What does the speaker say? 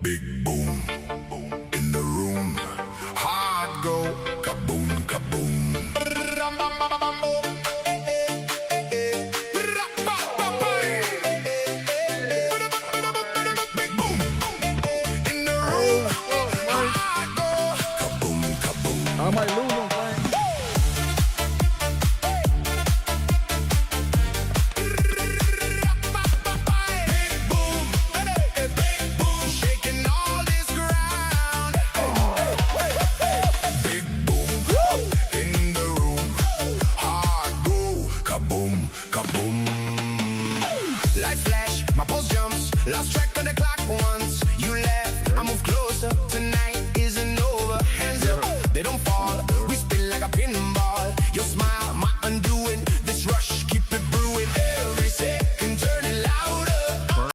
Big boom in the room. Hard go, kaboom, kaboom. Big boom in the room. Hard go, kaboom, kaboom. Tama yung lulong, Frank. Big boom, big boom, shaking all this ground. Big boom in the room. Hard go, kaboom, kaboom. Light flash, my pulse jumps. Lost track of the clock once you left. I move close.